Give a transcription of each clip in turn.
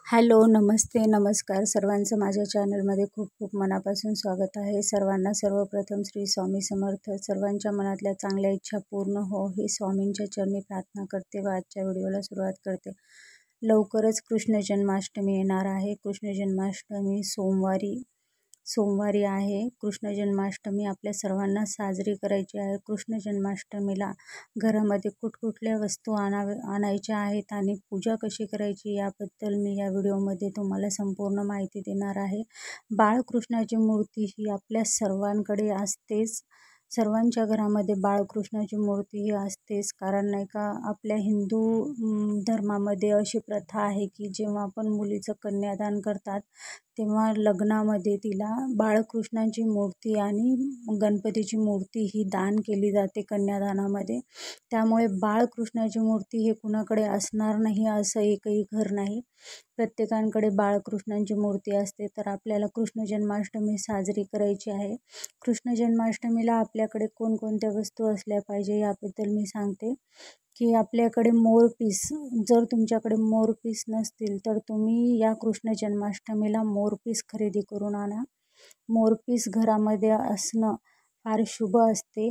Hello, नमस्ते, नमस्कार सर्वांचं माझ्या चॅनलमध्ये खूप खूप मनापासून स्वागत आहे. सर्वांना सर्वप्रथम श्री स्वामी समर्थ. सर्वांच्या मनातल्या चांगल्या इच्छा पूर्ण हो ही स्वामींच्या चरणी प्रार्थना करते व आजच्या व्हिडिओला सुरुवात करते. लवकरच कृष्ण जन्माष्टमी येणार आहे. कृष्ण जन्माष्टमी सोमवारी आहे. कृष्ण जन्माष्टमी आपल्या सर्वांना साजरी करायची आहे. कृष्ण जन्माष्टमीला घरामध्ये कुठकुठल्या वस्तू आणायच्या आहेत आणि पूजा कशी करायची याबद्दल मी या व्हिडिओमध्ये तुम्हाला संपूर्ण माहिती देणार आहे. बाळकृष्णाची मूर्ती ही आपल्या सर्वांकडे असतेच. सर्वांच्या घरामध्ये बाळकृष्णाची मूर्ती ही असतेच. कारण नाही का, आपल्या हिंदू धर्मामध्ये अशी प्रथा आहे की जेव्हा आपण मुलीचं कन्यादान करतात तेव्हा लग्नामध्ये तिला बाळकृष्णाची मूर्ती आणि गणपतीची मूर्ती ही दान केली जाते कन्यादानामध्ये. त्यामुळे बाळकृष्णाची मूर्ती हे कुणाकडे असणार नाही असं एकही घर नाही. प्रत्येकाकडे बाळकृष्णांची मूर्ती असते. तर आपल्याला कृष्ण जन्माष्टमी साजरी करायची आहे. कृष्ण जन्माष्टमीला आपल्याकडे कोणकोणत्या वस्तू असल्या पाहिजे याबद्दल मी सांगते की आपल्याकडे मोरपीस, जर तुमच्याकडे मोरपीस नसतील तर तुम्ही या कृष्ण जन्माष्टमीला मोरपीस खरेदी करून आणा. मोरपीस घरामध्ये असणं फार शुभ असते.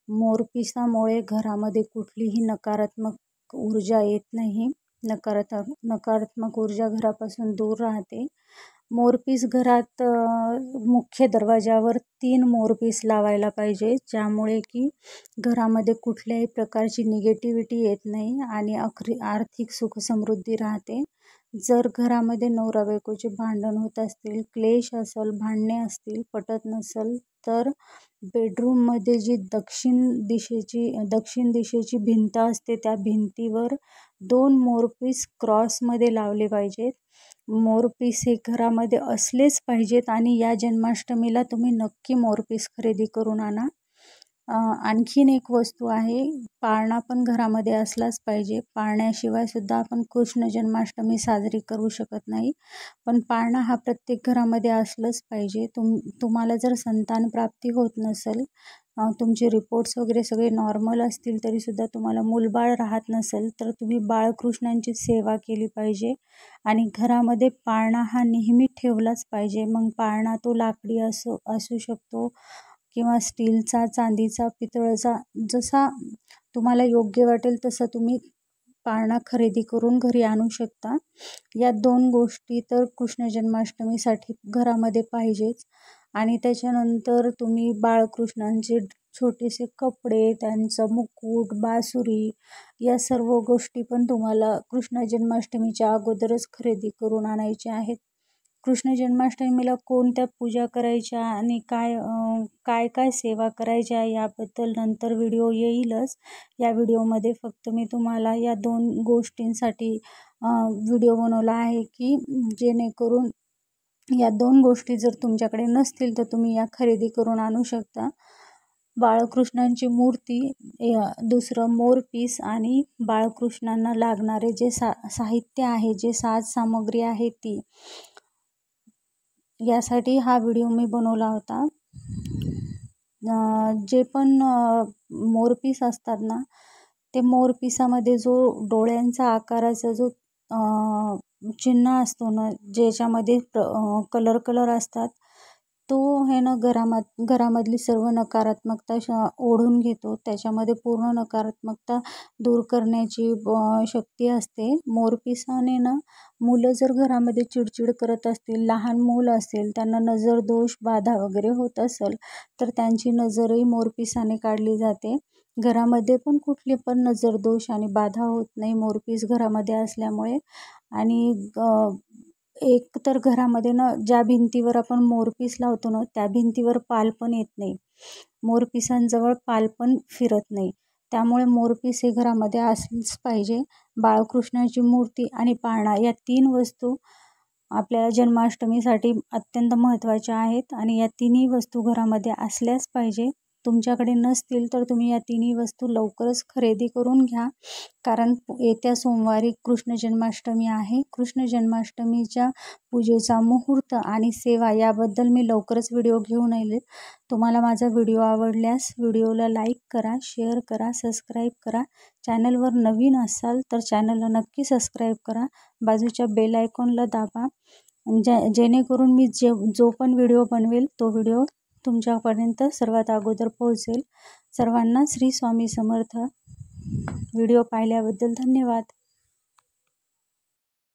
मोरपिसामुळे घरामध्ये कुठलीही नकारात्मक ऊर्जा येत नाही. नकारात्मक ऊर्जा घरापासून दूर राहते. मोरपीस घरात मुख्य दरवाजावर 3 मोरपीस लावायला पाहिजे, ज्यामुळे की घरामध्ये कुठल्याही प्रकारची निगेटिव्हिटी येत नाही आणि आर्थिक सुखसमृद्धी राहते. जर घरामध्ये नवरा बायकोचे भांडण होत असतील, क्लेश असेल, भांडणे असतील, पटत नसेल तर बेडरूममध्ये जी दक्षिण दिशेची भिंत असते त्या भिंतीवर 2 मोरपीस क्रॉसमध्ये लावले पाहिजेत. मोरपीस हे घरामध्ये असलेच पाहिजेत आणि या जन्माष्टमीला तुम्ही नक्की मोरपीस खरेदी करून आणा. आणखीन एक वस्तू आहे, पाळणा पण घरामध्ये असलाच पाहिजे. पाळण्याशिवाय सुद्धा आपण कृष्ण जन्माष्टमी साजरी करू शकत नाही. पण पाळणा हा प्रत्येक घरामध्ये असलंच पाहिजे. तुम्हाला जर संतान प्राप्ती होत नसेल, तुमचे रिपोर्ट्स वगैरे सगळे नॉर्मल असतील तरीसुद्धा तुम्हाला मूलबाळ राहत नसेल तर तुम्ही बाळकृष्णांची सेवा केली पाहिजे आणि घरामध्ये पाळणा हा नेहमी ठेवलाच पाहिजे. मग पाळणा तो लाकडी असू शकतो किंवा स्टीलचा, चांदीचा, पितळाचा, जसा तुम्हाला योग्य वाटेल तसं तुम्ही पाळणा खरेदी करून घरी आणू शकता. या 2 गोष्टी तर कृष्ण जन्माष्टमीसाठी घरामध्ये पाहिजेच. आणि त्याच्यानंतर तुम्ही बाळकृष्णांचे छोटेसे कपडे, त्यांचं मुकुट, बासुरी या सर्व गोष्टी पण तुम्हाला कृष्ण जन्माष्टमीच्या अगोदरच खरेदी करून आणायच्या आहेत. कृष्ण जन्माष्टमीला कोणत्या पूजा करायच्या आणि काय सेवा करायच्या याबद्दल नंतर व्हिडिओ येईलच. या व्हिडिओमध्ये फक्त मी तुम्हाला या 2 गोष्टींसाठी व्हिडिओ बनवला आहे की जेणेकरून या 2 गोष्टी जर तुमच्याकडे नसतील तर तुम्ही या खरेदी करून आणू शकता. बाळकृष्णांची मूर्ती, दुसरं मोरपीस आणि बाळकृष्णांना लागणारे जे साहित्य आहे, जे सामग्री आहे ती, यासाठी हा व्हिडिओ मी बनवला होता. जे पण मोरपीस असतात ना, ते मोरपिसामध्ये जो डोळ्यांचा आकाराचा जो चिन्ह असतो ना, ज्याच्यामध्ये कलर असतात, तो हे ना घरामधली सर्व नकारात्मकता ओढून घेतो. त्याच्यामध्ये पूर्ण नकारात्मकता दूर करण्याची शक्ती असते. मोरपिसाने ना, मुलं जर घरामध्ये चिडचिड करत असतील, लहान मूल असेल, त्यांना नजर दोष बाधा वगैरे होत असेल तर त्यांची नजरही मोरपिसाने काढली जाते. घरामध्ये पण कुठली पण नजर दोष आणि बाधा होत नाही मोरपीस घरामध्ये असल्यामुळे. आणि एक तर घरामध्ये ना, ज्या भिंतीवर आपण मोरपीस लावतो ना त्या भिंतीवर पाल पण येत नाही. मोरपिसांजवळ पाल पण फिरत नाही. त्यामुळे मोरपीस हे घरामध्ये असलीच पाहिजे. बाळकृष्णाची मूर्ती आणि पाळणा या 3 वस्तू आपल्या जन्माष्टमीसाठी अत्यंत महत्त्वाच्या आहेत आणि या 3ही वस्तू घरामध्ये असल्याच पाहिजे. तुमच्याकडे नसतील तर तुम्ही या तिन्ही वस्तू लवकरच खरेदी करून घ्या, कारण येत्या सोमवारी कृष्ण जन्माष्टमी आहे. कृष्ण जन्माष्टमीच्या पूजेचा मुहूर्त आणि सेवा याबद्दल मी लवकरच व्हिडिओ घेऊन येईल. तुम्हाला माझा व्हिडिओ आवडल्यास व्हिडिओला लाईक करा, शेअर करा, सबस्क्राईब करा. चॅनलवर नवीन असाल तर चॅनलला नक्की सबस्क्राईब करा. बाजूच्या बेल आयकॉनला दाबा, जेणेकरून मी जो पण व्हिडिओ बनवेल तो व्हिडिओ तुमच्यापर्यंत सर्वात अगोदर पोहोचेल. सर्वांना श्री स्वामी समर्थ. व्हिडिओ पाहिल्याबद्दल धन्यवाद.